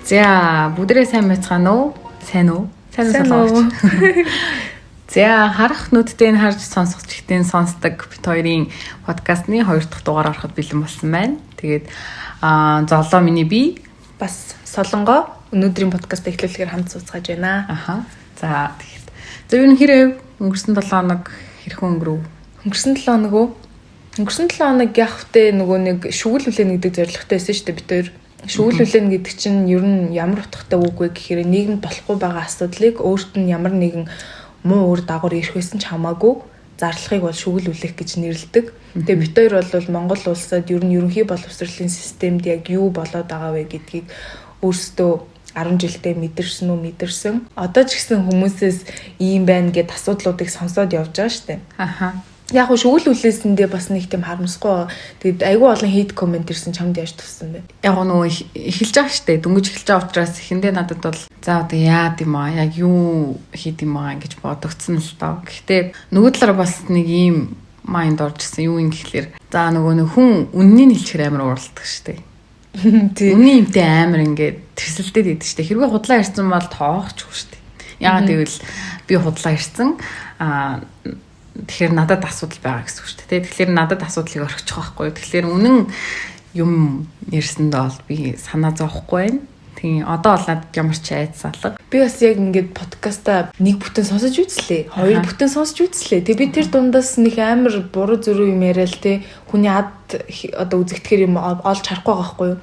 За бүгдээ сайн байцгаана уу? Сайн уу? Сайн уу? За харах нүдтэй харж сонсох чигтэн сонсдог бит хоёрын подкастны 2 дахь дугаар ороход бэлэн болсон байна. Тэгээд золоо миний би бас солонгоо өнөөдрийн подкаст эхлүүлэхээр хамт сууцгааж байна. Аха. За тэгэхэд. За юу нэрээ өнгөрсөн 7 хоног хэрхэн өнгөрөв? Өнгөрсөн 7 хоног уу? Өнгөрсөн 7 хоног явахтай нөгөө нэг шүгэл хүлээн гэдэг зорилготой байсан шүү дээ бит хоёр. Шүгэл хүлээн гэдэг чинь ер нь ямар утгатай үг вэ гэхээр нийгэмд болохгүй байгаа асуудлыг өөрт нь ямар нэгэн муу үр дагавар ирэх байсан ч хамаагүй зарлахыг бол шүгэл хүлээх гэж нэрлэдэг. Тэгээ бит хоёр бол Монгол улсад ер нь ерөнхий боловсролын системд яг юу болоод байгаа вэ гэдгийг өөрсдөө 10 жилдээ мэдэрсэн. Одоо ч гэсэн хүмүүсээс ийм байна гэд асуудлуудыг сонсоод явж байгаа шүү дээ. Аха. Яг нь шүгэл хүлээсэндээ бас нэг тийм харамсахгүй. Тэгэд айгүй олон хейт комент ирсэн чамд яаж туссан бэ? Яг нөгөө эхэлж байгаа штэ. Дөнгөж эхэлж байгаа учраас эхэндээ надад бол за одоо яад юм аа, яг юу хийд юм аа гэж бодогцсон л тоо. Гэхдээ нөгөө талаараа бас нэг ийм майнд оржсэн. Юу юм гэхлээр за нөгөө хүн үннийг хэлчихээр амар уралдаг штэ. Үнийн юмтай амар ингээд тэрсэлдээд идэв штэ. Хэрвээ худлаа ирсэн бол тоохчгүй штэ. Яагаад гэвэл би худлаа ирсэн. Тэгэхээр надад асуудал байгаа гэсэн үг шүү дээ. Тэгэхээр надад асуудлыг орхичих байхгүй. Тэгэхээр үнэн юм ярьсандээ бол би санаа зовхгүй байна. Тийм одоо бол надад ямар ч айц салга. Би бас яг ингээд подкаста нэг бүтэн сонсож үзлээ. 2 бүтэн сонсож үзлээ. Тэгээ би тэр дундаас нэг амар буруу зөрүү юм яриа л те. Хүний ад одоо үзэгдэхэр юм олж харахгүй байгаа байхгүй юу.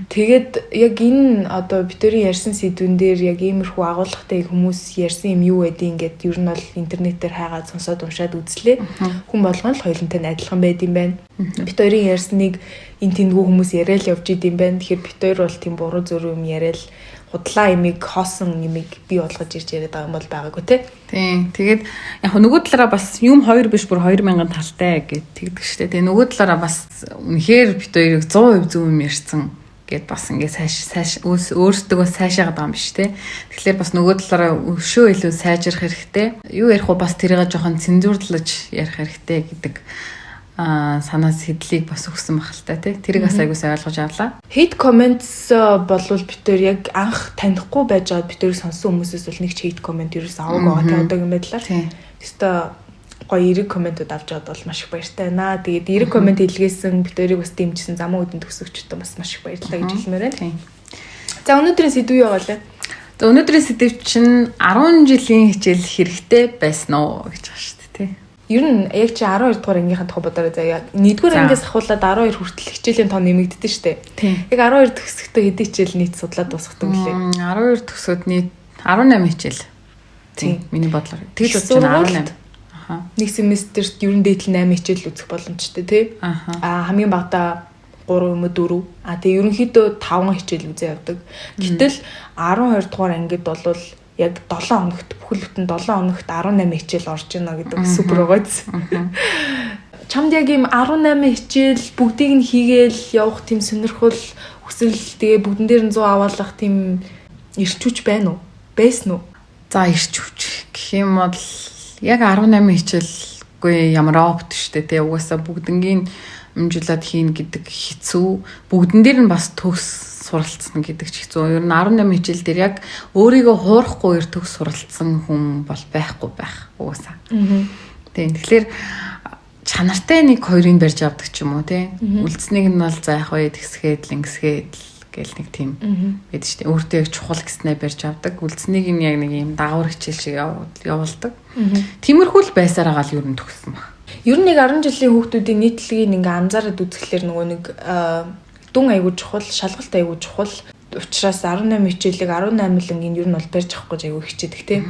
Тэгээд яг энэ одоо бидний ярьсан сэдвэн дээр яг иймэрхүү агуулгатай хүмүүс ярьсан юм юу байдیں۔ Ингээд ер нь бол интернетээр хайгаад сонсоод уншаад үзлээ. Хүн болгоно л хоёулантай адилхан байд юм байна. Бид хоёрын ярьсныг энэ тэндгүү хүмүүс яриа л явж идэм байна. Тэгэхээр бид хоёр бол тийм буруу зөрүү юм яриа л худлаа имийг хоосон имийг бий болгож ирж яриад байгаа юм бол байгаагүй те. Тийм. Тэгээд яг нөгөө талаараа бас юм 2 биш бүр 2000 талтай гэд тэгдэг штэ. Тэгээ нөгөө талаараа бас үнэхээр бид хоёрыг 100% зөв юм ярьсан гэд бас ингээд сайш өөрсдөө сайшаагаад байгаа юм биш те. Тэгэхээр бас нөгөө талаараа өшөө илүү сайжрах хэрэгтэй. Юу ярих вэ бас тэрийг жоохон цензуурлаж ярих хэрэгтэй гэдэг санаа сэтлийг бас өгсөн бахалтай тий. Тэрийг бас айгуусаа ойлгож авлаа. Hate comments болвол бид төр яг анх танихгүй байж байгаад бид төр сонсон хүмүүсээс бол нэг ч hate comment ерөөс аваагүй байгаа тий одоогийн байдлаар. Тэстэ гоё эрэг комментууд авч аваад бол маш их баяртай байна. Тэгээд эрэг коммент илгээсэн бид төрийг бас дэмжсэн замун үдэн төгсөгчдөө бас маш их баярлалаа гэж хэлмээр байна. За өнөөдрийн сэдв юу вэ? За өнөөдрийн сэдв чинь 10 жилийн хичээл хэрэгтэй байсан уу гэж байна шүү дээ тий. Ер нь яг чи 12 дугаар ангийнхаа тухай бодорой заяа. 1-р ангиас ахуулаад 12 хүртэл хичээлийн тоо нэмэгддэж штэ. Яг 12 төгсөхдөө хэдий хичээл нийт судлаад дуусгадаг үлээ. 12 төгсөд нийт 18 хичээл. Тийм. Миний бодлоор. Тэгэл чинь 18. Аха. Нэг семестрт ер нь дээдл 8 хичээл үзэх боломжтой тий. Хамгийн багадаа 3 юм уу 4. Тэгээ ерөнхийдөө 5 хичээл үзээ явдаг. Гэтэл 12 дугаар ангид бол яг 7 хоногт бүхэл бүтэн 7 хоногт 18 хичээл орж ийнэ гэдэг супер байгааз. Чамд яг ийм 18 хичээл бүгдийг нь хийгээл явах тийм сонирхол хүсэл тэгээ бүгдэн дээр нь 100 аваалах тийм ирчүүч байна уу? Байсан уу? За ирчүүч гэх юм бол яг 18 хичээлгүй ямар опт штэ тий угаасаа бүгднгийн амжилаад хийн гэдэг хэцүү. Бүгдэн дээр нь бас төгс суралцсан гэдэг ч хэцүү. Ер нь 18 хичээл дээр яг өөрийгөө хуурахгүй төгс суралцсан хүн бол байхгүй байх угаасаа. Тийм. Тэгэхээр чанартай 1-2-ыг барьж авдаг ч юм уу тий. Үлдснийг нь бол за яг бай тэгсгээд лингсгээд гэл нэг тийм байдаг шүү дээ. Өөртөө яг чухал гэснээр барьж авдаг. Үлдснийг нь яг нэг юм дагавар хичээл шиг явуулдаг. Тиймэрхүү л байсараа гал ер нь төгссөн баг. Ер нь нэг 10 жилийн хүүхдүүдийн нийтлэгийг ингээ анзаараад үзэхлээр нөгөө нэг дүн аягүй чухал, шалгалт аягүй чухал. Учираас 18 хичээлийг 18 лингийн ер нь бол барьж авах гэж аягүй хичээдэг тий.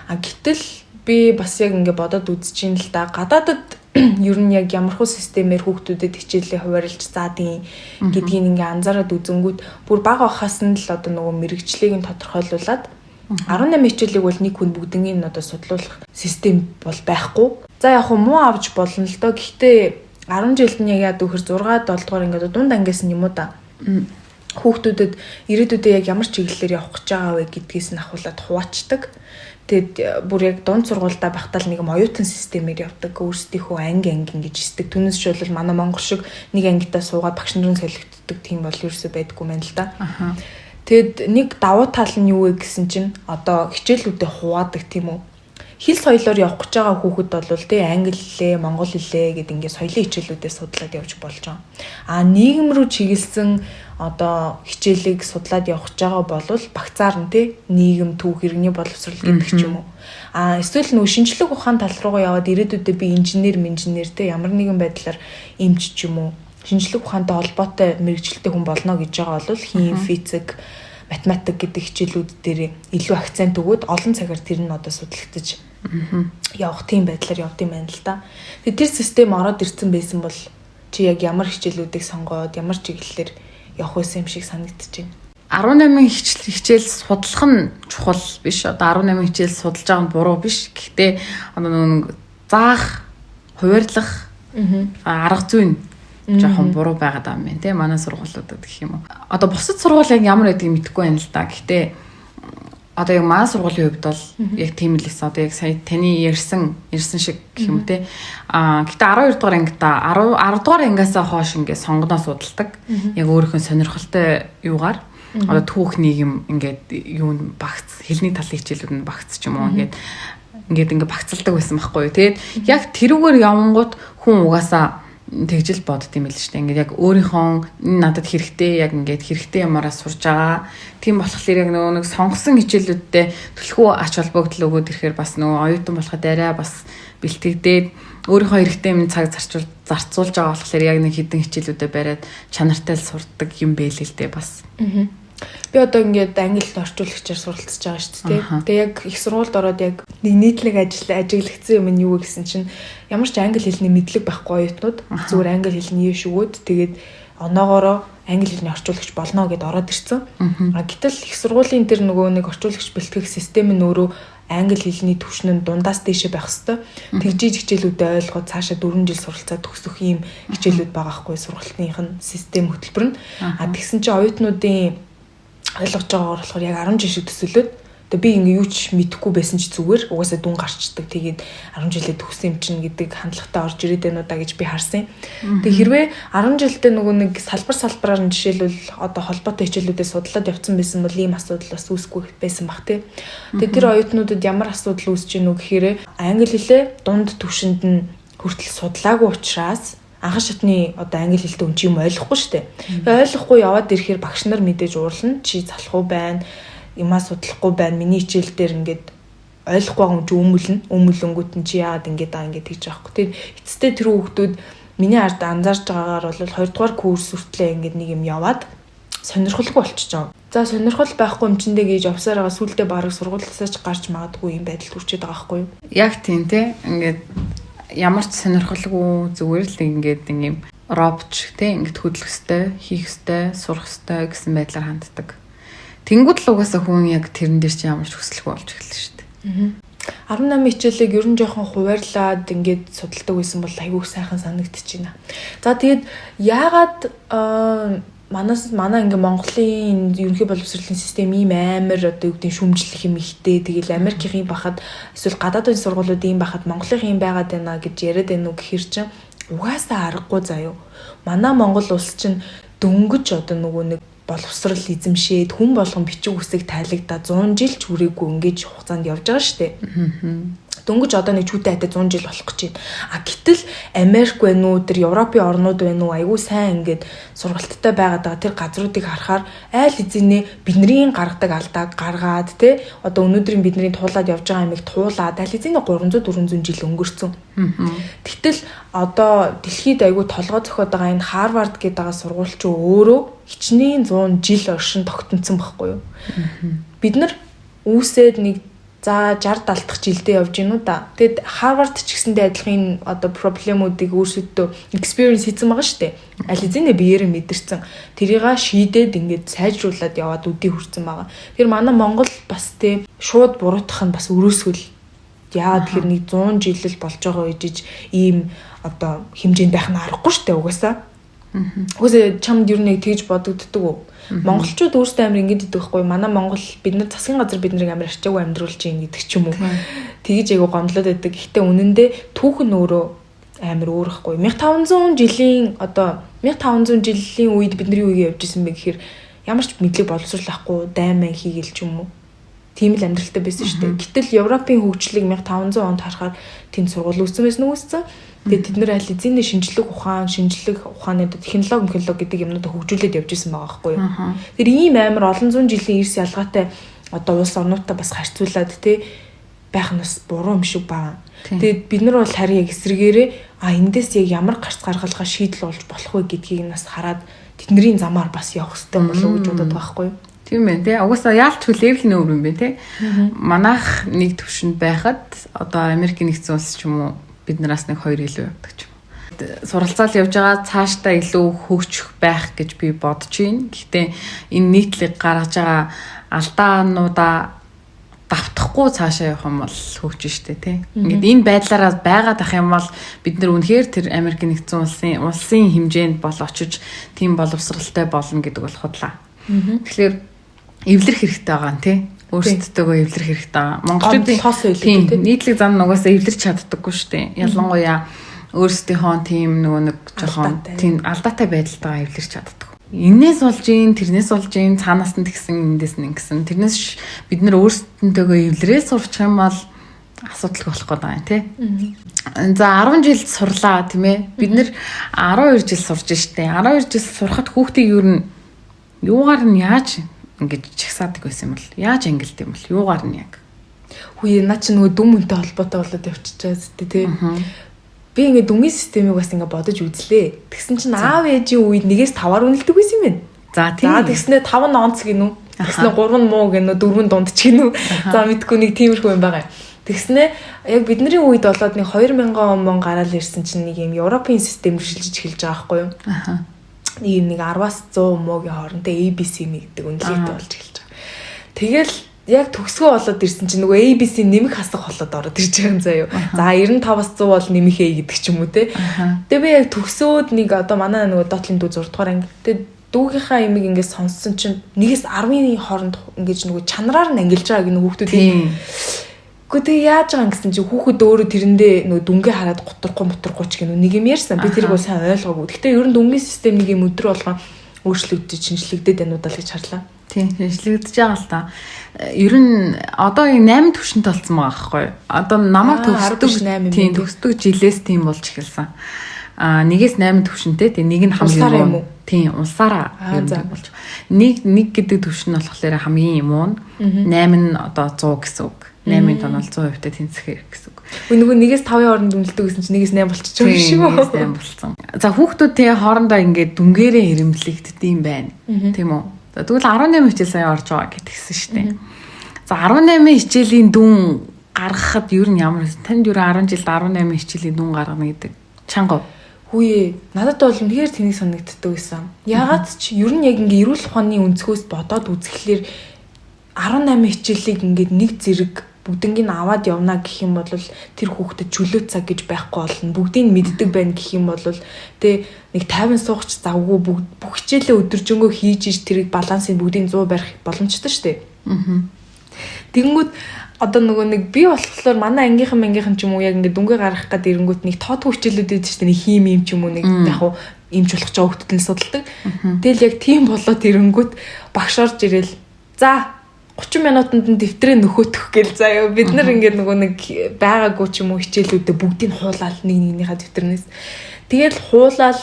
Гэтэл би бас яг ингээ бодоод үзэж ин л да. Гадаадад ер нь яг ямархуу системээр хүүхдүүдэд хичээлээ хуваарлж заадیں۔ Гэдгийг ингээ анзаараад үзэнгүүт бүр бага бахаас нь л одоо нөгөө мэрэгчлийг нь тодорхойлуулад 18 хичээлийг бол нэг хүн бүгднийг нь одоо судлуулах систем бол байхгүй. За яг муу авч болно л доо. Гэхдээ 10 жилд нь яг яад вөхөр 6 7 дугаар ингээд дунд ангиас нь юм уу да. Хүүхдүүдэд ирээдүйдээ яг ямар чиглэлээр явах гэж байгаа вэ гэдгээс нь ахуулаад хуваачдаг. Тэгэд бүр яг дунд сургуультай багтаал нэг юм оюутан системээр явдаг. Өөрсдийнхөө анги ингэж хийдэг. Түүнээс ч бол манай Монгол шиг нэг ангитаа суугаад багш нарын солигддог тийм бол ерөөсөө байдгүй мэн л да. Тэгэд нэг давуу тал нь юу вэ гэсэн чинь одоо хичээлүүдэд хуваадаг тийм үү. Хэл соёлоор явах гэж байгаа хүүхэд бол тий англи хэлээ, монгол хэлээ гэд ингээд соёлын хичээлүүдээ судлаад явж болж байгаа. Нийгэм рүү чиглэсэн одоо хичээлийг судлаад явах гэж байгаа бол багцаар нь тий нийгэм түүх иргэний боловсрол гэдэг ч юм уу. Эсвэл нөгөө шинжлэх ухаан тал руугаа яваад ирээдүйдээ би инженер тий ямар нэгэн байдлаар эмч ч юм уу шинжлэх ухаантай холбоотой мэрэгчлэлтэй хүн болно гэж байгаа бол хим, физик, математик гэдэг хичээлүүд дээр илүү акцент өгөөд олон цагаар тэр нь одоо судлагдаж явах тийм байдлаар явд юм байна л да. Тэгээд тэр систем ороод ирсэн байсан бол чи яг ямар хичээлүүдийг сонгоод ямар чиглэлээр явах байсан юм шиг санагдчихэв. 18 хичээл судлах нь чухал биш. Одоо 18 хичээл судалж байгаа нь буруу биш. Гэхдээ одоо нэг заах, хуваарлах арга зүйн жоохон буруу байгаад байгаа юм байна тий манай сургуулиудад гэх юм уу. Одоо бусад сургууль яг ямар байдгийг мэдэхгүй байна л да. Гэхдээ одоо яг манай сургуулийн хувьд бол яг тийм л эс одоо яг сая таны ярьсан шиг гэх юм те. Гэхдээ 12 дугаар ангида 10 дугаар ангиасаа хойш ингээд сонгоноо судалдаг. Яг өөрийнхөө сонирхолтой юугаар одоо түүх нийгэм ингээд юу н багц хэлний талын хичээлүүд нь багц ч юм уу ингээд багцалдаг байсан байхгүй юу. Тэгээд яг тэрүүгээр явангууд хүн угаасаа тэгжил бодд юм л шүү дээ. Ингээд яг өөрийнхөө надад хэрэгтэй яг ингээд хэрэгтэй юмараа сурж байгаа. Тийм болохоор яг нөгөө нэг сонгосон хичээлүүдтэй төлхөө ач холбогдол өгөөд ирэхээр бас нөгөө оюутан болоход арай бас бэлтгэдээд өөрийнхөө хэрэгтэй юм цаг зарцуулж байгаа болохоор яг нэг хідэн хичээлүүдэд бариад чанартай л сурдаг юм бэлээ л дээ бас. Би одоо ингээд англид орчуулагчаар суралцж байгаа шүү дээ. Тэгээ яг их сургуульд ороод яг нэг нийтлэг ажиглагдсан юм нь юу гэсэн чинь ямар ч англи хэлний мэдлэг байхгүй оюутнууд зүгээр англи хэлний шүгөөд тэгээд оноогоороо англи хэлний орчуулагч болно гэд ороод ирсэн. Гэтэл их сургуулийн тэр нөгөө нэг орчуулагч бэлтгэх систем нь өөрөө англи хэлний түвшин нь дундаас дээшээ байх хэвээр. Тэгжиж хичээлүүдэд ойлгоод цаашаа 4 жил суралцаад төгсөх ийм хичээлүүд байгаа хгүй сургалтынх нь систем хөтөлбөр нь. Тэгсэн чинь оюутнуудын ойлгож байгаагаар болохоор яг 10 жил шиг төсөөлөд тэгээ би ингээ юу ч мэдэхгүй байсан ч зүгээр угаасаа дүн гарчдаг. Тэгээд 10 жилээ төгсөн юм чинь гэдэг хандлагатай орж ирээд байна уу да гэж би харсан. Тэгээ хэрвээ 10 жилдээ нөгөө нэг салбараар нь жишээлбэл одоо холбоотой хичээлүүдээ судлаад явцсан байсан бол ийм асуудал бас үүсэхгүй байсан бах тий. Тэгээ тэр оюутнуудад ямар асуудал үүсэж гинүү гэхээр англи хэлээ дунд түвшинд нь хүртэл судлаагүй учраас анхан шатны одоо англи хэлтэй хүн чи юм ойлгохгүй шүү дээ. Тэгээ ойлгохгүй яваад ирэхээр багш нар мэдээж уурлна. Чи залхуу байна. Юмаа судлахгүй байна. Миний хичээл дээр ингээд ойлгохгүй байгаа юм чи өмөлөнгөт нь чи яагаад ингээд тэгж байгаа юм. Тэгээд эцэстээ тэр хүүхдүүд миний ард анзаарч байгаагаар бол 2 дугаар курс хүртлээ ингээд нэг юм яваад сонирхолгүй болчихж байгаа. За сонирхол байхгүй юм чиндээ гэж явсаар байгаа сүултээ бараг сургуулиасаа ч гарч магадгүй юм байдал төрчээд байгаа байхгүй юу? Яг тийм те. Ингээд ямар ч сонирхолгүй зүгээр л ингээд юм робч те ингээд хөдлөх ёстой, хийх ёстой, сурах ёстой гэсэн байдлаар ханддаг. Тэнгүүд л угаасаа хүн яг тэрэн дээр чи ямар ч хүсэлгүй болж эхэллээ шүү дээ. 18 хичээлийг ер нь жоохон хуваарлаад ингээд судалдаг байсан бол айгүй сайхан санагдчихэв. За тэгээд яагаад манай ингээ Монголын ерөнхий боловсролын систем ийм амар одоо юу гэдэг шүмжлэх юм ихтэй. Тэгэл Америкийн бахад эсвэл гадаадын сургуулиудын бахад Монголын байгаад байна гэж яриад байна уу гэхэр чинь угаасаа аргагүй заяо. Манай Монгол улс чинь дөнгөж одоо нөгөө нэг боловсрол эзэмшээд хүн болгон бичиг үсэг тайлагдаад 100 жил ч хүрээгүй ингэж хугацаанд явж байгаа шүү дээ. Дөнгөж одоо нэг чүүтэй хатаа 100 жил болох гэж байна. Гэтэл Америк байна уу, тэр Европын орнууд байна уу, айгүй сайн ингээд сургалттай байгаад байгаа тэр газруудыг харахаар айл эзэнэ бидний гаргадаг алдааг гаргаад те одоо өнөөдрийн бидний туулаад явж байгаа юмыг туулаад айл эзэнэ 300-400 жил өнгөрцөн. Гэтэл одоо дэлхийд айгүй толгой зөхиод байгаа энэ Харвард гэдэг байгаа сургууль ч өөрөө хичнээн 100 жил оршин тогтносон байхгүй юу? Бид нар үүсээд нэг за 60 70 дахь жилдээ явж гинүү да. Тэгэд Харвард ч гэсэндээ адилхан одоо проблемуудыг өөрсдөө experience хийсэн байгаа шүү дээ. Аль эзэнэ биеэрээ мэдэрсэн. Тэрийг шийдээд ингээд сайжруулад яваад үдий хүрсэн байгаа. Тэр манай Монгол бас тий шууд буруутгах нь бас өрөөсгөл. Яагаад тэр нэг 100 жил болж байгаа үежиж ийм одоо хэмжээнд байх нь аргагүй шүү дээ угаасаа. Үгүй чамд юу нэг тэгж бодогддог уу? Монголчууд өөрсдөө амар ингэж идэх байхгүй. Манай Монгол бид нар засгийн газар бид нарыг амар арчаагүй амьдруулж ийн гэдэг ч юм уу. Тэгэж айгу гомдлоод байдаг. Гэхдээ үнэндээ түүх нь өөрөө амар өөрөхгүй. 1500 жилийн одоо 1500 жилийн үед бидний үеийг явж исэн бэ гэхээр ямар ч мэдлэг боловсруулахгүй даймаа хийгээл ч юм уу. Тийм л амьдралтай байсан шүү дээ. Гэтэл Европын хөгжлийг 1500 онд харахаар тэнд сургууль үүссэн байсан үгүйсэн. Тэгээд тэд нэр аль эзний шинжлэх ухааны технологи гэдэг юмнуудаа хөгжүүлээд явж исэн байгаа байхгүй юу. Тэр ийм амар олон зуун жилийн эрс ялгаатай одоо улс орнуудтай бас харьцуулаад тий байх нь бас буруу юм шиг байна. Тэгээд бид нар бол харин яг эсрэгээрээ эндээс яг ямар гарц гаргалгаа шийдэл болж болох вэ гэдгийг нас хараад тэдний замаар бас явах хэрэгтэй болов уу гэж бодод байгаа байхгүй юу. Тийм ээ тий. Угаасаа яалч хүлээвэл нөр юм бэ тий. Манайх нэг төвшөнд байхад одоо Америкийн нэгдсэн улс ч юм уу биднээс нэг 2 илүү явдаг ч юм уу. Суралцаал явж байгаа цаашдаа илүү хөгжих байх гэж би бодож байна. Гэхдээ энэ нийтлэг гаргаж байгаа алдаануудаа давтахгүй цаашаа явах юм бол хөгжиж штэ тий. Ингээд энэ байдлаараа байгаад ах юм бол бид нар үнэхээр тэр Америкийн нэгдсэн улсын хэмжээнд бол очиж тийм боловсралтай болно гэдэг бол худлаа. Тэгэхээр эвлэрэх хэрэгтэй байгаа нь тий. Өөрсдөө эвлэрэх хэрэгтэй байгаа. Монголчуудын хос байлгүй тий. Нийтлэг зам нугасаа эвлэрч чаддаггүй шүү дээ. Ялангуяа өөрсдийнхөө тийм нөгөө нэг жоохон тийм алдаатай байдалтайгаа эвлэрч чаддаг. Иннээс болж тэрнээс болж цаанаас нь тэгсэн эндээс нь ингэсэн. Тэрнээс бид нар өөрсдөнтэйгөө эвлэрээ сурчих юм бол асуудал болох гэдэг юм тий. За 10 жил сурлаа тийм ээ. Бид нэр 12 жил сурж штэ. 12 жил сурахад хүүхдийг юу н юугаар нь яаж ингэж чагсаадаг байсан юм бол яаж ангилд юм бол юугаар нь яг хүү наа чи нөгөө дүн мөнтэй холбоотой болоод явчихжээ зү тий. Би ингээ дүнгийн системийг бас ингээ бодож үзлээ. Тэгсэн чинь аав ээжийн үед 1-5-аар үнэлдэг байсан юм байна. За тэгснээр 5 онц гинүү. Тэгснээр 3 муу гинүү, 4 дунд ч гинүү. За мэдгүй нэг тиймэрхүү юм байгаа. Тэгснээр яг бидний үед болоод нэг 2000 он гараал ирсэн чинь нэг юм Европын систем шилжиж эхэлж байгаа байхгүй юу? Нэг 10-аас 100 муугийн хоорондоо ABC гэдэг үнэлгээтэй болж эхэлж байгаа. Тэгэл яг төгсгөө болоод ирсэн чинь нөгөө ABC нэмэх хасах болоод ороод ирж байгаа юм заяа. За 95-аас 100 бол нэмэхээ гэдэг ч юм уу те. Тэгээ би яг төгсөөд нэг одоо манай нөгөө доотлын дүү 6 дугаар анги. Тэгээ дүүгийнхаа имийг ингээд сонссон чинь 1-10-ийн хооронд ингээд нөгөө чанараар нь ангилж байгааг нөгөө хүүхдүүд. Гэхдээ яаж байгаа юм гэсэн чинь хүүхэд өөрөө тэрэндээ нөгөө дүнгээ хараад готорхгүй ч гэнэ нэг юм ярьсан. Би тэрийг бол сайн ойлгоогүй. Гэхдээ ер нь дүнгийн систем нэг юм өдрө болгон өөрчлөгдөж шинжлэгдээд байна уу гэж харлаа. Тийм, шинжлэгдэж байгаа л та. Ер нь одоо 8 төвшөнд толцсон байгаа байхгүй. Одоо намайг төгсдөг жилээс тийм болж эхэлсэн. 1-8 төвшөнтэй. Тэгээ нэг нь хамгийн муу. Тийм, улсаараа ер нь болж. Нэг гэдэг төвшин нь болохоор хамгийн муу. 8 нь одоо 100 гэсэн үг. 8-ын тон бол 100% тэнцэх гэсэн үг. Нөгөө 1-5 хооронд үнэлдэг гэсэн чинь 1-8 болчихж байгаа шүү. 8 болсон. За хүүхдүүд тэгээ хоорондоо ингээд дүнгээрээ хэрэмлэгддэг юм байна. Тийм үү? Тэгвэл 18 хичээл сая орж байгаа гэтгсэн шүү дээ. За 18 хичээлийн дүн гаргахад ер нь ямар вэ? Танд ер нь 10 жилд 18 хичээлийн дүн гаргана гэдэг чанга. Хүүе, надад бол үнэхээр тэнийг санагддаг байсан. Ягаад ч ер нь яг ингээ эрүүл ухааны өнцгөөс бодоод үзэхлээр 18 хичээлийг ингээд нэг зэрэг бүгднийг аваад явна гэх юм бол тэр хүүхдэд чөлөө цаг гэж байхгүй болно. Бүгдийг мэддэг байна гэх юм бол тэ нэг 50 суугч завгүй бүх хичээлээ өдөржингөө хийж иж тэрийг балансыг бүгдийг 100 барих боломжтой шүү дээ. Тэгэнгүүт одоо нөгөө нэг би болохоор манай ангийнхан ч юм уу яг ингээд дүнгээ гаргах гээд ирэнгүүт нэг тод хичээлүүд байдаг шүү дээ. Нэг хим юм ч юм уу нэг яг хуу имж болох ч хүүхдэд нь судалдаг. Тэгэл яг тийм болоод ирэнгүүт багш орж ирэл за 30 минутанд нь дэвтрээ нөхөтөх гээл заяа. Бид нар ингээд нөгөө нэг байгаагүй ч юм уу хичээлүүдэд бүгдийг хуулаад нэгнийхээ дэвтрнээс. Тэгэл хуулаад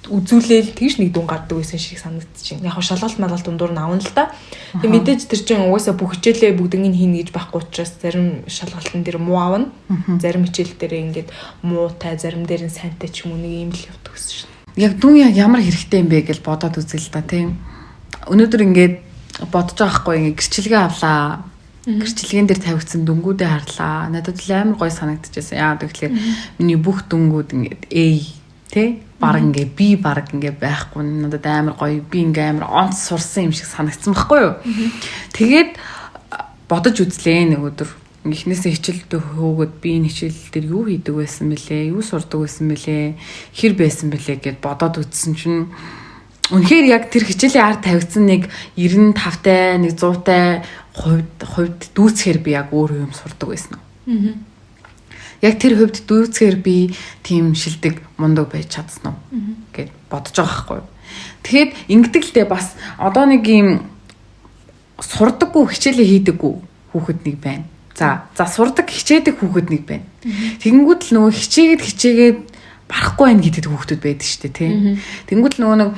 үзүүлээл тэгш нэг дүн гардаг байсан шиг санагдчих. Яг шалгалт малгалт дундуур нь авна л да. Тэг мэдээж тэр чинь угаасаа бүх хичээлээ бүгднийг хийнэ гэж байхгүй учраас зарим шалгалтын дээр муу авна. Зарим хичээл дээр ингээд муутай, зарим дээр нь сайнтай ч юм уу нэг юм л явдаг гэсэн шин. Яг дүн яг ямар хэрэгтэй юм бэ гэж бодоод үзэл та тийм. Өнөөдөр ингээд бодож байгаа хгүй ингээ гэрчлэгээ авлаа. Гэрчлэгэн дээр тавигдсан дүнгуудээ харлаа. Надад л амар гоё санагдчихсан. Яагаад гэвэл миний бүх дүнгууд ингээд A тэ баг ингээ B баг ингээ байхгүй. Надад амар гоё. Би ингээ амар онц сурсан юм шиг санагдсан байхгүй юу? Тэгээд бодож үзлээ нэг өдөр. Эхнээсээ хичээлдээ хөөгөөд би энэ хичээл дээр юу хийдэг байсан бэлээ? Юу сурдаг байсан бэлээ? Хэр байсан бэлээ гэд бодоод үзсэн чинь үнэхээр яг тэр хичээлийн ард тавигдсан нэг 95-тай, нэг 100-тай хувьд дүүцхээр би яг өөр юм сурдаг байсан уу. Яг тэр хувьд дүүцхээр би тийм шилдэг мундаг байж чадсан уу гэд бодож байгаа байхгүй. Тэгэхэд ингэдэг л дээ бас одоо нэг юм сурдаггүй хичээлээ хийдэггүй хүүхэд нэг байна. За сурдаг хичээдэг хүүхэд нэг байна. Тэгэнгүүт л нөгөө хичээгээд барахгүй байх гэдэг хүүхдүүд байдаг шүү дээ тий. Тэгэнгүүт л нөгөө нэг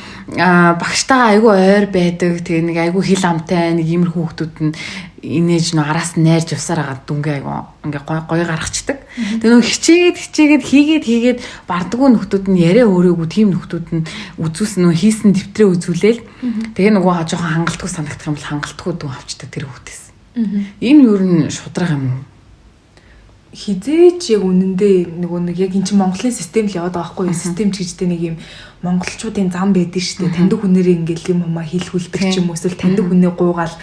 багштайгаа айгүй ойр байдаг. Тэгээ нэг айгүй хил амтай нэг иймэр хүүхдүүд нь инээж нөө араас нь найрж явсаар байгаа дүнгээ айгүй ингээ гоё гаргацдаг. Тэгээ нөгөө хичээгээд хийгээд бардггүй нөхдүүд нь яриа өөрөөгүй тийм нөхдүүд нь үзүүлсэн нөгөө хийсэн дэвтрээ үзүүлээл тэгээ нөгөө жоохон хангалтгүй санагдах юм бол хангалтгүй дүн авчдаг тэр хүүхдээс. Энэ юу н шудраг юм уу? Хизээч яг үнэндээ нөгөө нэг яг эн чинь Монголын систем л яваад байгаа байхгүй юу? Систем ч гэжтэй нэг юм монголчуудын зам байдаг шүү дээ. Таньдаг хүнээрээ ингээл юм хамаа хилхүүлдэг ч юм уу эсвэл таньдаг хүнээ гуугаал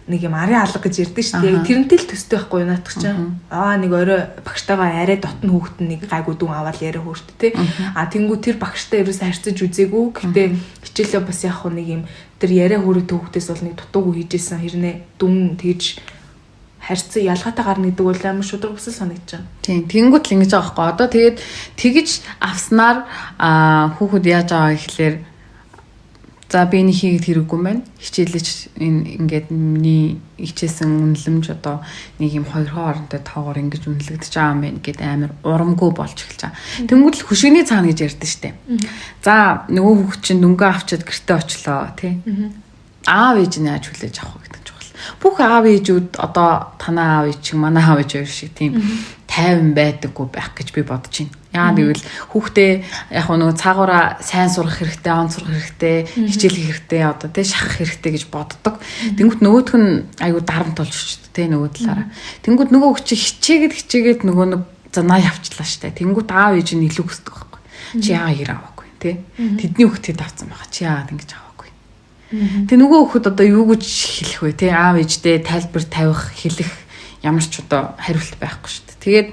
нэг юм арын алга гэж ярьдаг шүү дээ. Тэрнтэй л төстэй байхгүй юу наадах чинь. Нэг орой багштайгаа арай дотн хүүхэд нэг гайгүй дүн аваад яриа хөөрт те. Тэнгүү тэр багштай ерөөсөө харьцаж үзээгүй. Гэтэ хичээлээ бас яг нэг юм тэр яриа хөөрөд хүүхдээс бол нэг дутуугүй хийжсэн хэрнээ дүн тэгж харьцаа ялгаатай гарна гэдэг бол амар шудраг бүсэл санагдаж байна. Тийм, тэнгуут л ингэж байгаа байхгүй. Одоо тэгээд тэгж авснаар хүүхэд яаж байгаа гэхлээр за би энийг хийгээд хэрэггүй мэн. Хичээлж энэ ингээд миний хичээсэн үнэлэмж одоо нэг юм хоёр хоорондоо тоогоор ингэж үнэлэгдэж байгаа юм байна гэд амар урамгүй болж эхэлж байгаа. Тэнгуут л хөшөөний цаана гэж ярьдэн штэ. За нөгөө хүүхэд чинь дүнгээ авчиад гэртээ очлоо тий. Аав ээж нь яаж хүлээж авах вэ гэдэг ч бол. Бүх аав ээжүүд одоо танаа аав ээж шиг манай аав ээж хоёр шиг тийм тайван байдаггүй байх гэж би бодож байна. Яа гэвэл хүүхдээ яг нөгөө цаагаараа сайн сурах хэрэгтэй, он сурах хэрэгтэй, хичээлэх хэрэгтэй, одоо тий шахах хэрэгтэй гэж боддог. Тэнгүүт нөгөөх нь аюу дарамт болж өчтөө тий нөгөө талаараа. Тэнгүүт нөгөө хүчийг хичээгээд нөгөө нэг занаа явчлаа штэ. Тэнгүүт аав ээж нь илүү хүсдэг байхгүй. Чи яагаад хэр аваагүй тий. Тэдний хүүхдэд авсан байгаа. Чи яагаад ингэж аваагүй. Тэг нөгөө хүүхэд одоо юу гэж хэлэх вэ тий аав ээждээ тайлбар тавих, хэлэх ямар ч одоо хариулт байхгүй шүү дээ. Тэгээд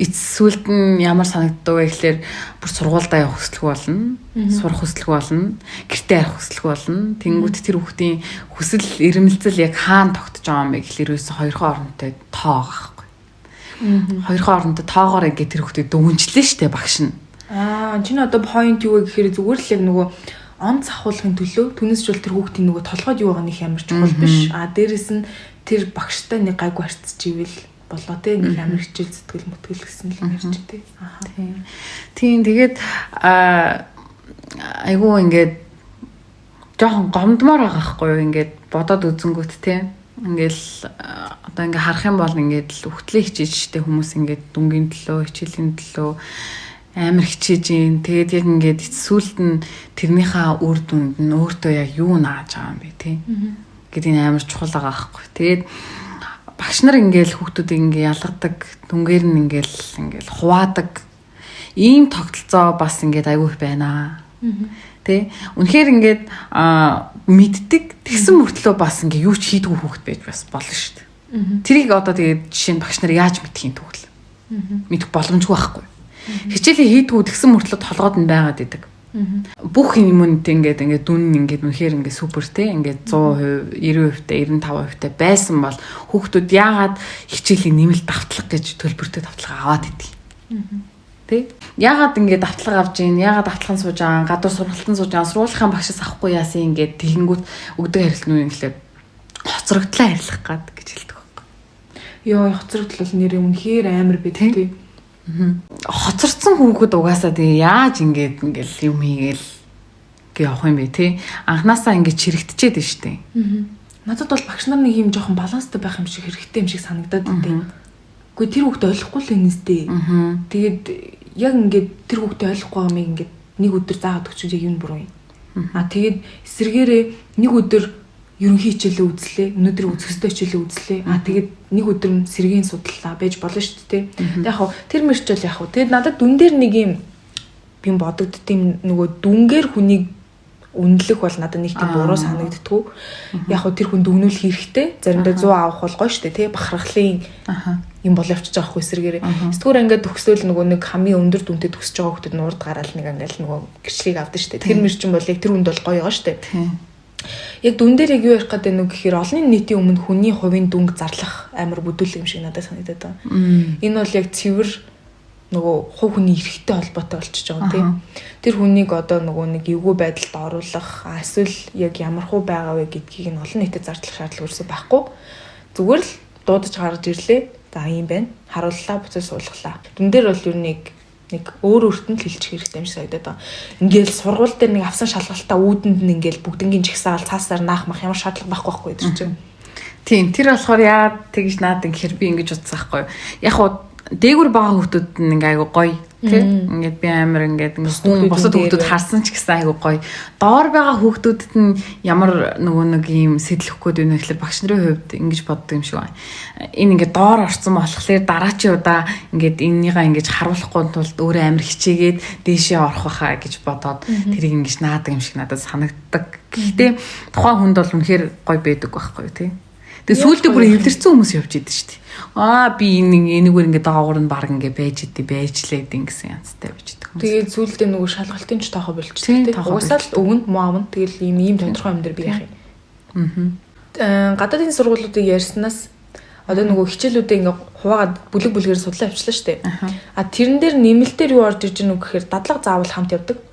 эцсүүлд нь ямар санагддаг вэ гэхэлэр бүр сургуульдаа явах хүсэлгүй болно, сурах хүсэлгүй болно, гэртээ ярих хүсэлгүй болно. Тэнгүүт тэр хүүхдийн хүсэл эрмэлзэл яг хаана тогтож байгаа юм бэ гэхэлэр ерөөсө хоёрын хоорондоо тоо байхгүй. Хоёрын хоорондоо тоогоор ингээд тэр хүүхдэд дүгнжлээ шүү дээ багш нь. Чиний одоо point юу вэ гэхээр зүгээр л яг нөгөө он цахуулахын төлөө түнэс жил тэр хүүхдийн нөгөө толгойд юу байгаа нэг амар чухал биш. Дээрэс нь тэр багштай нэг гайгүй харьцаж ивэл болоо те нэг амар хичээл зүтгэл мүтгэл гэсэн л юм ярьж тий. Тийм тэгээд айгүй ингээд жоохон гомдмоор байгаа байхгүй юу ингээд бодоод үзэнгүүт те ингээл одоо ингээ харах юм бол ингээд л өгтлээ хичээжтэй хүмүүс ингээд дүнгийн төлөө хичээлийн төлөө амар хичээж юм. Тэгээд яг ингээд эцсүүлд нь тэрнийхээ үр дүнд нь өөртөө яг юу нааж байгаа юм бэ тий гэдэг нь амар чухал байгаа байхгүй. Тэгээд багш нар ингээл хүүхдүүдийг ингээ ялгадаг, дүнгээр нь ингээл хуваадаг ийм тогтолцоо бас ингээд айгүй байна. Тэ үнэхээр ингээд мэддэг тэгсэн мөртлөө бас ингээ юу ч хийдгүй хүүхд байж бас болно шүү дээ. Тэрийг одоо тэгээд жишээ нь багш нар яаж мэдхийн тэгвэл мэдэх боломжгүй байхгүй. Хичээлээ хийдгүү тэгсэн мөртлөө толгойд нь байгаад идэг. Бүх юмд ингээд дүн ингээд үнэхээр ингээд супер те ингээд 100%, 90%, 95% байсан бол хүүхдүүд яагаад хичээлийн нэмэлт давтлага гэж төлбөртэй давтлага аваад идэв. Тэ? Яагаад ингээд давтлага авж ийн, яагаад давтлагын сууж байгаа, гадуур сургалтын сууж байгаа, сургуулийн багшаас авахгүй яасан ингээд тэгэнгүүт өгдөг харилцаа нь инглээ хоцрогдлоо харилцах гад гэж хэлдэг байхгүй. Йоо хоцрогдол нэр үнэхээр амар байдаг тий. Хоцорсон хүүхэд угаасаа тэгээ яаж ингээл юм хийгээл гээ явах юм бэ тий. Анханасаа ингээд чирэгтчихэд нь штэ. Надад бол багш нар нэг юм жоохон баланстай байх юм шиг хэрэгтэй юм шиг санагдаад байна. Гэхдээ тэр хүүхдээ ойлгохгүй л энэстэй. Тэгээд яг ингээд тэр хүүхдээ ойлгохгүй юм ингээд нэг өдөр заагаад өгч яг юм буруу юм. Тэгээд эсэргээрээ нэг өдөр ерөнхий хичээлээ үзлээ. Өнөөдөр үзэх ёстой хичээлээ үзлээ. Тэгээд нэг өдөр нь сэргийн судаллаа байж болно шүү дээ. Яг хав тэр мэрчэл яг хав. Тэгээд надад дүн дээр нэг юм би бодогдд тийм нөгөө дүнгээр хүнийг үнэлэх бол надад нэг тийм буруу санагддгүү. Яг хав тэр хүн дүгнүүл хэрэгтэй. Заримдаа 100 авах бол гоё шүү дээ. Бахархлын юм бол явчихж байгаа хгүй эсэргээрээ. Сэтгүүр ингээд төгсөөл нөгөө нэг хамгийн өндөр дүнтэй төгсөж байгаа хүүхдэд нурд гараал нэг ингээл нөгөө гэрчлэгийг авдаг шүү дээ. Тэр мэрчин бол яг тэр хүнд бол гоё байгаа шүү дээ. Яг дүн дээр яг юу ярих гэдэг нь гэхээр олон нийтийн өмнө хүний хувийн дүнг зарлах амар бүдүүлэг юм шиг надад санагдаад байна. Энэ бол яг цэвэр нөгөө хувь хүний эрхтэй холбоотой болчихж байгаа тийм. Тэр хүнийг одоо нөгөө нэг эвгүй байдалд оруулах эсвэл яг ямар хуу байгаа вэ гэдгийг нь олон нийтэд зардлах шаардлага өрсөй байхгүй. Зүгээр л дуудаж гаргаж ирлээ. За юм байна. Харууллаа, буцаж суулгалаа. Дүн дээр бол ер нь нэг өөр өөртөнд хэлчих хэрэгтэй юм шиг санагдаад байгаа. Ингээл сургууль дээр нэг авсан шалгалтаа үүдэнд нь ингээл бүгднгийн жигсаал цаасаар наах мах ямар шаардлага байхгүй гэдэг чинь. Тийм, тэр болохоор яа тэгж наад гэхэр би ингэж утсаа байхгүй. Яг хуу дээгүр байгаа хүүхдүүд нь ингээ айгу гоё тий. Ингээд би амар ингээд хүн босод хүүхдүүд харсан ч гэсэн айгу гоё. Доор байгаа хүүхдүүдэд нь ямар нөгөө нэг юм сэтлэхгүй дээ нөхлөр багш нарын хувьд ингэж боддог юм шиг байна. Энэ ингээд доор орсон болохоор дараачийн удаа ингээд эннийгаа ингэж харуулахгүй тулд өөрөө амар хичээгээд дээшээ орох байхаа гэж бодоод тэрийг ингэж наадаг юм шиг надад санагддаг. Гэхдээ тухайн хүнд бол үнэхээр гоё байдаг байхгүй тий. Тэгээ сүүлдээ бүр эвлэрсэн хүмүүс явж идэв шүү дээ. Би энэгээр ингээд доогуур нь баг ингээд байж лээд гэсэн янзтай байж идэг хүмүүс. Тэгээд сүүлдээ нөгөө шалгалтын ч тоохоо болчихсон тийм. Угсаал өгөнд муу тэгэл ийм тодорхой юм дээр би яах юм. Гадаадын сургуулиудыг ярьснаас одоо нөгөө хичээлүүдээ ингээд хуваагаад бүлгээр судлаа авчлаа шүү дээ. Тэрэн дээр нэмэлтээр юу орж иж гэнэ үг гэхээр дадлага заавал хамт явдаг.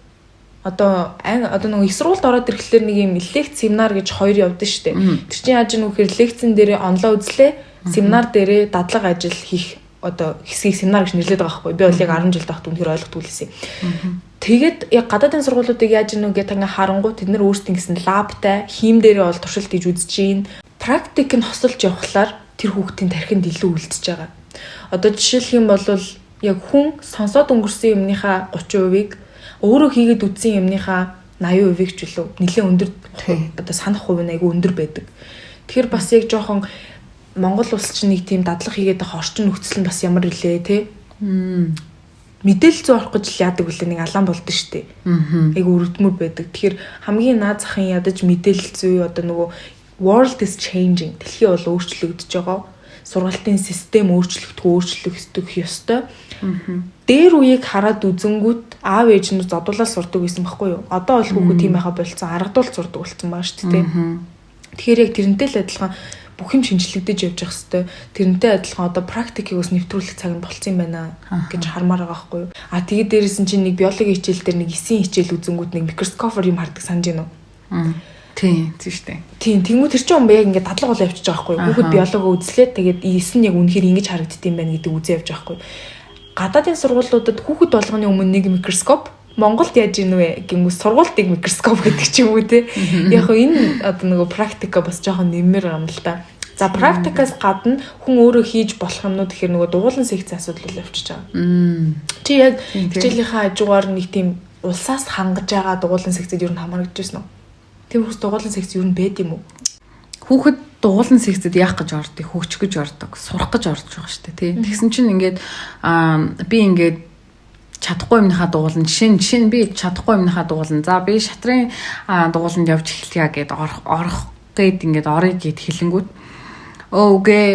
Одоо нөгөө их сургуульд ороод ирэхлээр нэг юм лекц семинар гэж хоёр явдсан шүү дээ. Тэр чинь яаж гэнэ үхээр лекцэн дээр онлоо үзлээ, семинар дээрээ дадлага ажил хийх одоо хэсгийг семинар гэж нэрлэдэг байгаа байхгүй. Би бол яг 10 жил тахт үнэхээр ойлгохгүй лээсэн. Тэгээд яг гадаадын сургуулиудыг яаж гэнэ үгээ танга харангуй тэд нар өөрсдийн гэсэн лабтай хийм дээрээ бол туршилт хийж үзэж гин. Практик нь хосолж явхлаар тэр хүүхдийн тархинд илүү үлдчихэж байгаа. Одоо жишээлх юм бол яг хүн сонсоод өнгөрсөн юмныхаа 30%-ийг өөрөө хийгээд үтсэн юмныхаа 80%-ийг ч үлээ нэлээд өндөр одоо санах хувь нь айгүй өндөр байдаг. Тэгэхээр бас яг жоохон Монгол улс чинь нэг тийм дадлага хийгээд байгаа орчин нөхцөл нь бас ямар илээ те. Мэдээлэл зүй орох гэж яадаг үлээ нэг алаан болд нь штэ. Айгүй өрөвдмөр байдаг. Тэгэхээр хамгийн наад захын ядаж мэдээлэл зүй одоо нөгөө world is changing. Дэлхий бол өөрчлөгдөж байгаа. Сургалтын систем өөрчлөгдөх ёстой. Дээр үеийг хараад үзэнгүүт аав ээж нь зодуулаад сурдаг байсан байхгүй юу? Одоо бол хүүхэд тийм байха болцсон, аргадуулж сурдаг болсон байгаа шүү дээ. Тэгэхээр яг тэрнтэй л адилхан бүх юм шинжлэгдэж явж явах хэвээр тэрнтэй адилхан одоо практикийг бас нэвтрүүлэх цаг нь болцсон юм байна гэж хармаар байгаа байхгүй юу? Тэгээд дээрээс нь чинь нэг биологийн хичээл дээр нэг эсийн хичээл үзэнгүүт нэг микроскопоор юм хардаг санаж байна уу? Тийм шүү дээ. Тийм тэгмүү тэр чинь юм яг ингээд дадлага бол явчихж байгаа байхгүй юу? Хүүхэд биологи үзлээ тэгээд эс нь яг үнэхээр ингэж харагддсан байна гэдэг үзээ явж байгаа байхгүй юу? Гадаадын сургуулиудад хүүхэд болгоны өмнө нэг микроскоп, Монголд яаж ийн вэ гэмүү сургуультыг микроскоп гэдэг ч юм уу те. Яг хөө энэ одоо нөгөө практика бас жоохон нэмэр юм л та. За практикаас гадна хүн өөрөө хийж болох юмнууд гэхээр нөгөө дугуулan секцийн асуудал явчихж байгаа. Чи яг хичээлийнхаа хажуугаар нэг тийм улсаас хангаж байгаа дугуулan секцэд юу н хамаарч ирсэн үү? Тийм хүмүүс дугуулan секц юу н байд юм уу? Хүүхэд дугуулан секцэд яах гэж ордог, хөгжих гэж ордог, сурах гэж орж байгаа шүү дээ тий. Тэгсэн чинь ингээд би ингээд чадахгүй юмнахаа дугуулан жишээ нь би чадахгүй юмнахаа дугуулан за би шатрын дугууланд явж эхэлье гэд орох гээд ингээд орё гэд хэлэнгүүт үгээ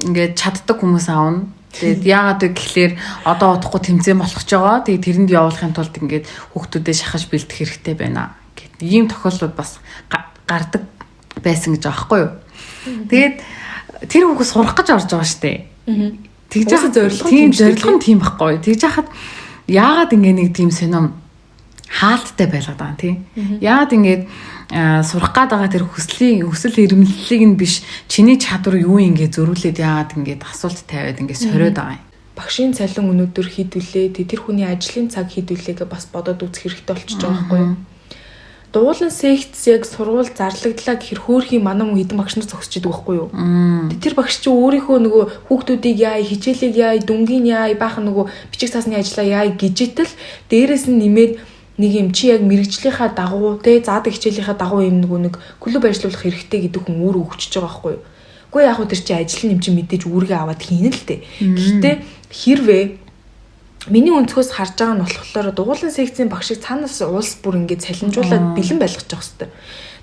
ингээд чаддаг хүмүүс аавна. Тэгээд яагаад вэ гэхлээр одоо удахгүй тэмцээн болох ч байгаа. Тэгээд тэрэнд явуулахын тулд ингээд хүүхдүүдэд шахаж бэлдэх хэрэгтэй байна гэд ийм тохиолдлууд бас гардаг байсан гэж байгаа байхгүй юу. Тэгээд тэр хүүхд сурах гэж орж байгаа штэ. Тэгж яхад зорилго нь тийм байхгүй. Тэгж яхад яагаад ингэ нэг тийм сонирм хаалттай байлгаад байгаа юм тий. Яагаад ингэ сурах гээд байгаа тэр хүсэл эрмэллийг нь биш чиний чадвар юу ингэ зөрүүлээд яагаад ингэ асуулт тавиад ингэ сориод байгаа юм. Багшийн цалин өнөөдөр хийдүүлээ. Тэр хүний ажлын цаг хийдүүлээгээ бас бодоод үзэх хэрэгтэй болчихж байгаа байхгүй юу. Дугуулан секц яг сургууль зарлагдлаа гэхэр хөөхий манай хүн хэдэн багш нар зогсож идэг байхгүй юу. Тэр багш чинь өөрийнхөө нөгөө хүүхдүүдийг яа, хичээлийг яа, дүнгийн яа, баахан нөгөө бичиг цаасны ажлаа яа гэжэтэл дээрэс нь нэмээд нэг юм чи яг мэрэгжлийнхаа дагуу те заадаг хичээлийнхаа дагуу юм нэг клуб ажиллуулах хэрэгтэй гэдэг хүн өөрөө өгчөж байгаа байхгүй юу. Үгүй яг хөө тэр чи ажил нь юм чи мэдээж үүргээ аваад хийнэ л дээ. Гэхдээ хэрвээ миний өнцгөөс харж байгаа нь болохоор дугуулан секцийн багшийг цаанаас улс бүр ингээд цалинжуулаад бэлэн байлгаж явах хэрэгтэй.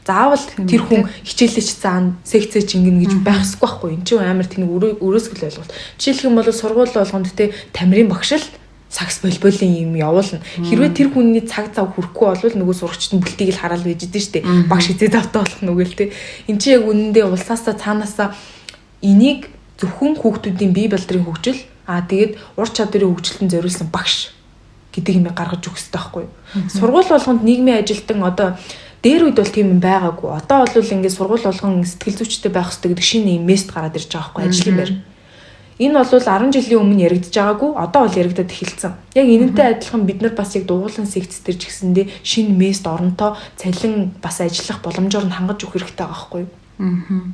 Заавал тэр хүн хичээлээч заана, секцээ чингэнэ гэж байх ёсгүй байхгүй. Энд чинь амар тэнэг өрөөсгөл ойлголт. Жишээлх юм бол сургууль болгонд те тамирын багш л сакс болболын юм явуулна. Хэрвээ тэр хүний цаг зав хүрэхгүй бол нөгөө сурагчид нь бүлтгийг л хараал байж идэв штэ. Багш хизээ давтаа болох нүгэл те. Энд чинь яг үнэндээ улсаасаа цаанаасаа энийг зөвхөн хүүхдүүдийн бие балдрын хөгжил Тэгээд ур чадварын хөгжилтөнд зориулсан багш гэдэг юм гаргаж өгөх хэрэгтэй байхгүй юу? Сургууль болгонд нийгмийн ажилтан одоо дээр үед бол тийм юм байгаагүй. Одоо бол ингээд сургууль болгон сэтгэл зүйчтэй байх хэрэгтэй гэдэг шинэ юм мест гараад ирж байгаа байхгүй ажлын байр. Энэ бол 10 жилийн өмнө яригдж байгаагүй. Одоо бол яригдаад эхэлсэн. Яг энэнтэй адилхан бид нар бас яг дугуулсан секц төр ч гэсэндээ шинэ мест оронтой цалин бас ажиллах боломжоор нь хангаж өгөх хэрэгтэй байгаа байхгүй юу?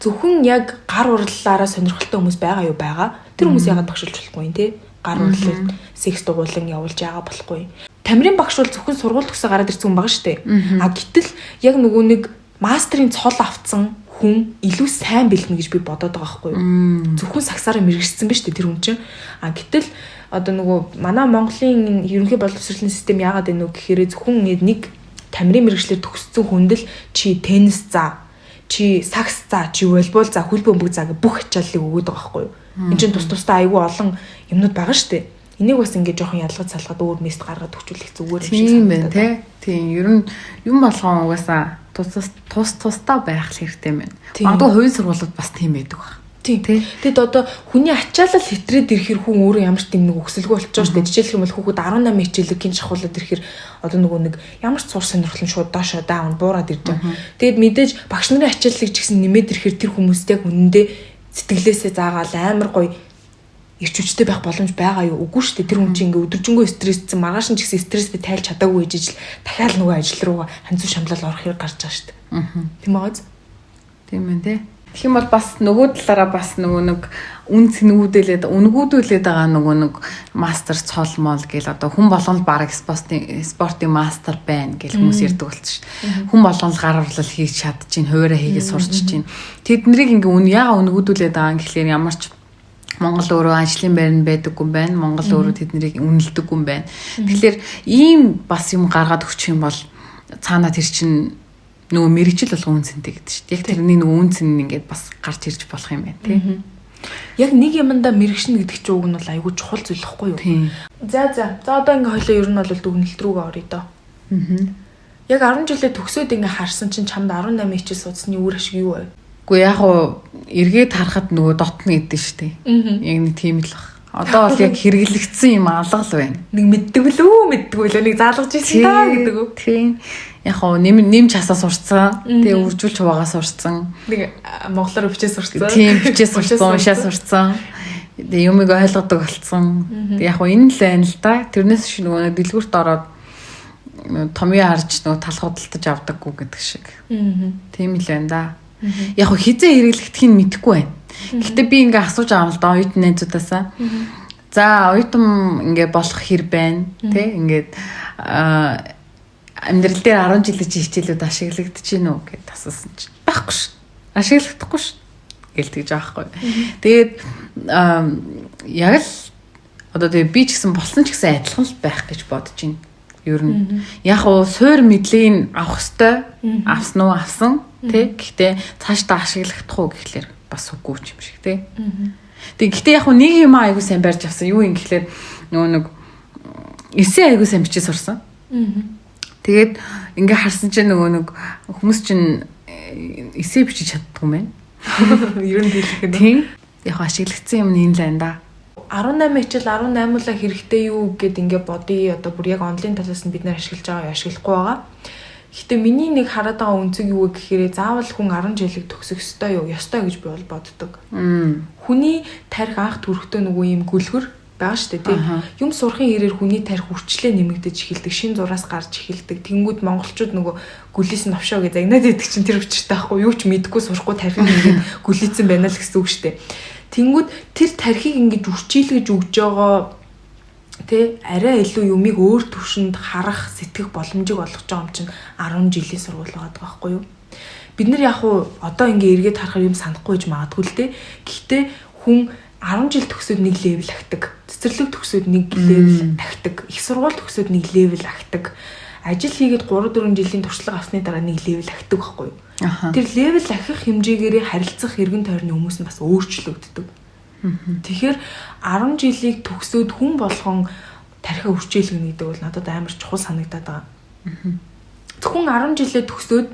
Зөвхөн яг гар урлалаараа сонирхолтой хүмүүс байгаа юу байгаа. Тэр хүмүүс яагаад багшилж болохгүй юм те? Гар урлал секс дугуулan явуулж байгаа болохгүй. Тамирын багш бол зөвхөн сургууль төгсөө гараад ирсэн хүн байгаа шүү дээ. Гэтэл яг нөгөө нэг мастрын цол авцсан хүн илүү сайн бэлтэнэ гэж би бодоод байгаа байхгүй юу? Зөвхөн сагсаараа мэрэгчсэн биз дээ тэр хүн чинь. Гэтэл одоо нөгөө манай Монголын ерөнхий боловсролын систем яагаад вэ гэхээр зөвхөн нэг тамирын мэрэгчлэр төгссөн хүнд л чи теннис заа, чи сакс заа, чи волейбол заа, хөл бөмбөг заа гэх бүх ачааллыг өгөөд байгаа байхгүй юу? Энд чинь тус тустай айгүй олон юмнууд байгаа шүү дээ. Энийг бас ингээд жоохон ялгаж салгаад өөр мест гаргаад төвчүүлэх зүгээр юм шиг санагдаад байна. Тийм ер нь юм болгон угаасаа тусдаа байх хэрэгтэй юм байна. Магадгүй хувийн сургуулиуд бас тийм байдаг баг. Тийм. Тэгэд одоо хүний ачаалал хэтрээд ирэхэр хүн өөрөө ямар ч тийм нэг өксөлгүй болчихоо шүү дээ. Жишээлх юм бол хүүхэд 18 хичээлийг шахуулаад ирэхэр одоо нөгөө нэг ямар ч сур сонирхол нь шууд доошоо даун буураад ирж байгаа. Тэгэд мэдээж багш нарын ачааллыг ч гэсэн нэмээд ирэхэр тэр хүмүүст яг үнэндээ сэтгэлээсээ заагаал амар гоё ирч хүчтэй байх боломж байгаа юу? Үгүй шүү дээ. Тэр хүн чинь ингээ өдөржингөө стрессцэн маргааш нь ч гэсэн стресстэй тайлж чадаагүй ээжж л дахиад нөгөө ажил руугаа ханзуу шамлал орох хэрэг гарч байгаа шүү дээ. Тийм байгааз. Тийм ээ тий. Тэгэх юм бол бас нөгөө талаараа бас нөгөө нэг үн үнгүүдүүлээд байгаа нөгөө нэг мастер цолмол гэл одоо хүн болгон л баг спортын мастер байна гэл хүмүүс ярьдаг болчих шүү дээ. Хүн болгон л гар урлал хийж чадчихин, хуваараа хийгээд сурч чинь. Тэднийг ингээ яага үнгүүдүүлээд байгаа юм гэхлээр ямар ч Монгол өөрөө ажлын байр байдаггүй юм байна. Монгол өөрөө тэднийг үнэлдэггүй юм байна. Тэгэхээр ийм бас юм гаргаад өгчих юм бол цаанаа тэр чинь нөгөө мэрэгжил болгон үнцэнтэй гэдэг шүү дээ. Яг тэрний нөгөө үнцэн ингээд бас гарч ирж болох юм байна тий. Яг нэг юмдаа мэрэгшин гэдэг ч үг нь бол айгүй чухал зүйл ихгүй юу? За одоо ингээ хойлоо ер нь бол дүгнэлт рүүгээ орё доо. Яг 10 жилээ төгсөөд ингээ харсан чинь чамд 18 хичээл судасны үр ашиг юу вэ? Гэхдээ яг уу эргээд харахад нөгөө дотно гэдэг шүү дээ. Яг нэг тийм л баг. Одоо бол яг хэрэглэгдсэн юм алгал байна. Нэг мэддэггүй л нэг заалгаж ирсэн даа гэдэг үү? Тийм. Яг уу нэмж хасаа сурцсан. Тэгээ үржүүлж хуваагаа сурцсан. Нэг монголоор бичээ сурцсан. Тийм, бичээ сурцсан, уншаа сурцсан. Тэгээ юмыг ойлгодог болцсон. Яг уу энэ л байна л да. Тэрнээс шиг нөгөө дэлгүүрт ороод томьёо харж нөгөө талх худалдаж авдаггүй гэдэг шиг. Тийм л байна да. Яг хөө хизээ хэрэглэгдэхийг мэдэхгүй байна. Гэхдээ би ингээ асууж байгаа юм л да оюутан найзуудаасаа. За оюутан ингээ болох хэр байна тий ингээд амьдрал дээр 10 жилийн хичээлүүд ашиглагдаж гин үү гэж асуусан чинь байхгүй ш. Ашиглахдаггүй ш. Гэлтэж байгаа байхгүй. Тэгээд яг л одоо тэгээ би ч гэсэн болсон ч гэсэн адилхан л байх гэж бодож байна. Ер нь яг уу суур мэдлэгийг авах хэвээр авсан уу авсан тий гэхдээ цаашдаа ашиглахдах уу гэхлээр бас үгүй юм шиг тий. Тэг гэхдээ яг уу нэг юм айгуу сайн барьж авсан юу юм гэхлээр нөгөө нэг эсээ айгуу сайн бичиж сурсан. Тэгээд ингээ харсан чинь нөгөө нэг хүмүүс чинь эсээ бичиж чаддаг юм байна. Ер нь хэлэхэд тий яг ашиглагдсан юм энэ л байна да. 18 хичээл 18-уулаа хэрэгтэй юу гэд ингээ бодъё. Одоо бүр яг онлайн талаас нь бид нэр ашиглаж байгаа ашиглахгүй байгаа. Гэхдээ миний нэг хараад байгаа үнцэг юу гэхээр заавал хүн 10 жилиг төгсөх ёстой юу? Ёстой гэж би бол боддог. Хүний тарих анх төрөхдөө нөгөө юм гүлгэр байгаа шүү дээ тийм. Юм сурахын хэрээр хүний тарих үрчлээ нэмэгдэж эхэлдэг. Шин зураас гарч эхэлдэг. Тэнгүүд монголчууд нөгөө гүлээс нь овшоо гэж загнаад идэг чинь тэр өчртэй байхгүй юу ч мэдэхгүй сурахгүй тарихын ингээд гүлээсэн байна л гэсэн үг шүү дээ. Тэнгүүд тэр тархийг ингэж үрчилгэж өгж байгаа тэ арай илүү юмыг өөр төвшөнд харах, сэтгэх боломжийг олгож байгаа юм чинь 10 жилийн сургууль байгаа байхгүй юу? Бид нар яг уу одоо ингээ эргээд харахаар юм санахгүй гэж магадгүй л дээ. Гэхдээ хүн 10 жил төгсөөд нэг левел ахдаг. Цэцэрлэг төгсөөд нэг левел ахдаг. Их сургууль төгсөөд нэг левел ахдаг. Ажил хийгээд 3-4 жилийн туршлага авсны дараа нэг левел ахдаг байхгүй юу? Тэр левел ахих хэмжээгээр харилцах эргэн тойрны хүмүүс нь бас өөрчлөгддөг. Тэгэхээр 10 жилийг төгсөөд хүн болгон тархиа үрчээлгэнэ гэдэг бол надад амар чухал санагдаад байгаа. Зөвхөн 10 жилээ төгсөөд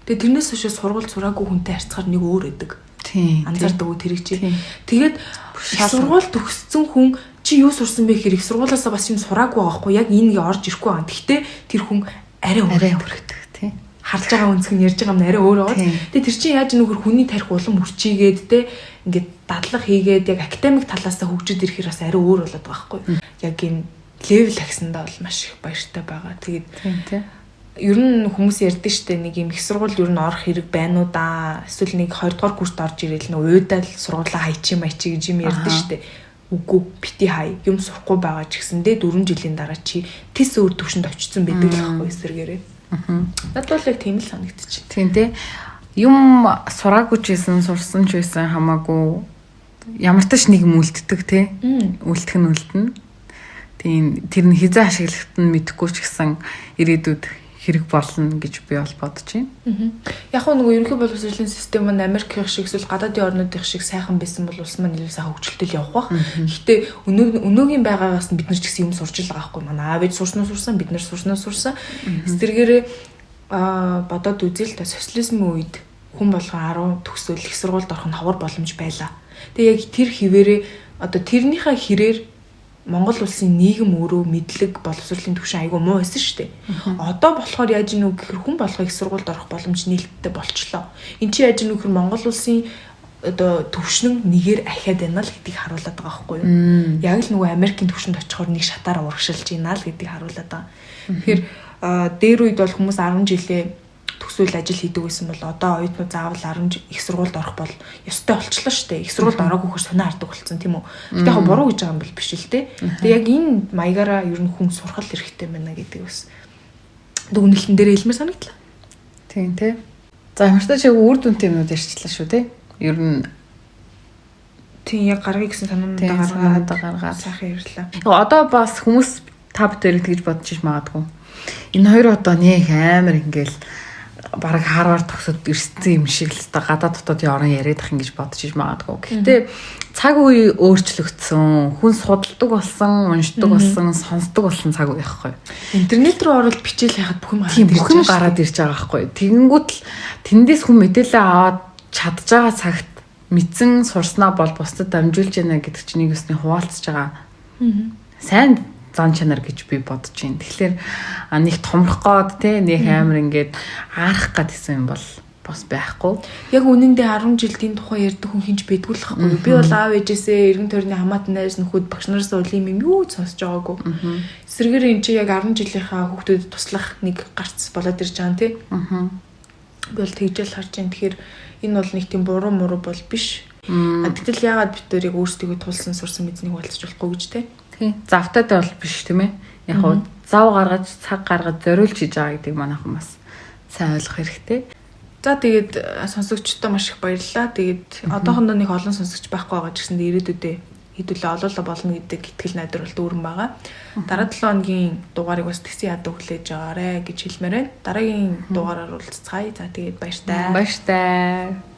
тэгээ тэрнээс хойш сургууль сураагүй хүнтэй харьцахаар нэг өөр өгдөг. Тийм. Анзаардаг үү тэрийг чи. Тэгээд их сургууль төгссөн хүн чи юу сурсан бэ гэхээр их сургуулиасаа бас юм сураагүй байгаа хгүй яг энэгээ орж ирэхгүй байгаа. Гэхдээ тэр хүн арай өөрөдөг тий. Харж байгаа үнцг нь ярьж байгаа юм арай өөр байгаа. Тэгээд тэр чинь яаж нөхөр хүний тарих улам хүчийгээд те ингээд дадлага хийгээд яг академик талаасаа хөгжиж ирэхээр бас арай өөр болоод байгаа хгүй. Яг энэ левел агсандаа бол маш их баяртай байгаа. Тэгээд тий. Ер нь хүмүүс ярьдэн штэ нэг юм их сургууль ер нь орох хэрэг байна уу да. Эсвэл нэг 20 дугаар курст орж ирэл нөө уйдал сургуулаа хайчих гэж юм ярьдэн штэ. Үгүй бити хай юм сурахгүй байгаа ч гэсэндээ 4 жилийн дараа чи тис өөр төвшөнд очсон байдаг л байхгүй эсэргээрээ. Надад бол яг тийм л санагдчих. Тийм тий. Юм сураагүй ч гэсэн сурсан ч байсан хамаагүй ямар ч нэг юм үлддэг тий. Үлдэх нь үлдэнэ. Тийм тэр нь хизээ ашиглахт нь мэдэхгүй ч гэсэн ирээдүйд хэрэг болно гэж би бол бодож байна. Яг нөгөө ерөнхий боловсролын систем маань Америк их шиг эсвэл гадаадын орнуудын шиг сайхан байсан бол улс маань илүү сайн хөгжилтэй явах бах. Гэхдээ өнөөгийн байгаагаас нь бид нар ч гэсэн юм сурч л байгаа байхгүй манай аав ээж сурсан бид нар сурсан. Эсвэргээрээ бодоод үзэл та социализмын үед хүн болгон 10 төгсөөл их сургуульд орох нь ховор боломж байлаа. Тэгээ яг тэр хിവэрээ одоо тэрнийхээ хэрээр Монгол улсын нийгэм өөрөө мэдлэг боловсролын түвшин айгүй муу байсан шүү дээ. Одоо болохоор яаж нүг гэхэр хүн болгоо их сургуульд орох боломж нээлттэй болчлоо. Энд чи яаж нүг гэхэр Монгол улсын одоо төвшин нэгээр ахиад байна л гэдгийг харуулдаг байгаа байхгүй юу? Яг л нөгөө Америкийн төвшөнд очихоор нэг шатаараа урагшилж байна л гэдгийг харуулдаг байгаа. Тэгэхээр дээр үед бол хүмүүс 10 жилээ төсөөл ажил хийдэг байсан бол одоо оюутнууд заавал 10 их сургуульд орох бол ёстой болчихлоо шүү дээ. Их сургуульд ороогүй хөр санаа хардаг болсон тийм үү. Гэтэ яг буруу гэж байгаа юм бол биш л дээ. Тэгээ яг энэ маягаараа ер нь хүн сурах хэрэгтэй байна гэдэг бас дүгнэлтэн дээр хэлмээр санагдлаа. Тийм тий. За хамтдаа чи үр дүнтэй юмуд ярьчлаа шүү тий. Ер нь тийм яг гаргая гэсэн санаануудаа гаргаад сайхан ярьлаа. Одоо бас хүмүүс та бүдээр тэгж бодож иж магадгүй. Энэ хоёр одоо нэг амар ингээл бараг Харвард төгсөд ирсэн юм шиг л та гадаад дотоодын орон яриад ах ингэж бодож иж магадгүй. Гэхдээ цаг үе өөрчлөгдсөн, хүн судалдаг болсон, уншдаг болсон, сонсдог болсон цаг үе байхгүй. Интернет рүү ороод бичээл хайхад бүх юм гараад ирж байгаа байхгүй. Тэгэнгүүт л тэндээс хүн мэдээлэл аваад чадж байгаа цагт мэдсэн сурснаа бол бусдад дамжуулж яана гэдэг чинь нэг өсний хуваалцж байгаа. Сайн зан чанар гэж би бодож байна. Тэгэхээр нэг томрох гээд те нэг амар ингээд аарах гэдсэн юм бол бас байхгүй. Яг үнэндээ 10 жилийн тухай ярьдаг хүн хинж байдгүй л байхгүй. Би бол аав ээжээсээ эргэн тойрны хамаатан найз нөхөд багш нараас улим юм юу сонсож байгаагүй. Эсвэргээр эн чи яг 10 жилийнхаа хүүхдүүдэд туслах нэг гарц болоод ирж байгаа тий. Би бол тэгжэл харж байна. Тэгэхээр энэ бол нэг тийм буруу муруу бол биш. Гэтэл яагаад бид тэрийг өөрсдөө тулсан сурсан мэднийг хуваалцаж болохгүй гэж тий. Завтаатай бол биш тийм ээ. Яг хуу зав гаргаж цаг гаргаж зориулж хийж байгаа гэдэг манайх хүмүүс сайн ойлгох хэрэгтэй. За тэгээд сонсогчдод маш их баярлалаа. Тэгээд одоохондоо нэг олон сонсогч байхгүй байгаа ч гэсэндээ ирээдүйдээ хэдүүлээ олоолаа болно гэдэг итгэл найдварт өөрөн байгаа. Дараа 7 хоногийн дугаарыг бас тэгсэн ядуу хүлээж байгаарэ гэж хэлмээр байна. Дараагийн дугаараар уулзцгаая. За тэгээд баяртай. Баяртай.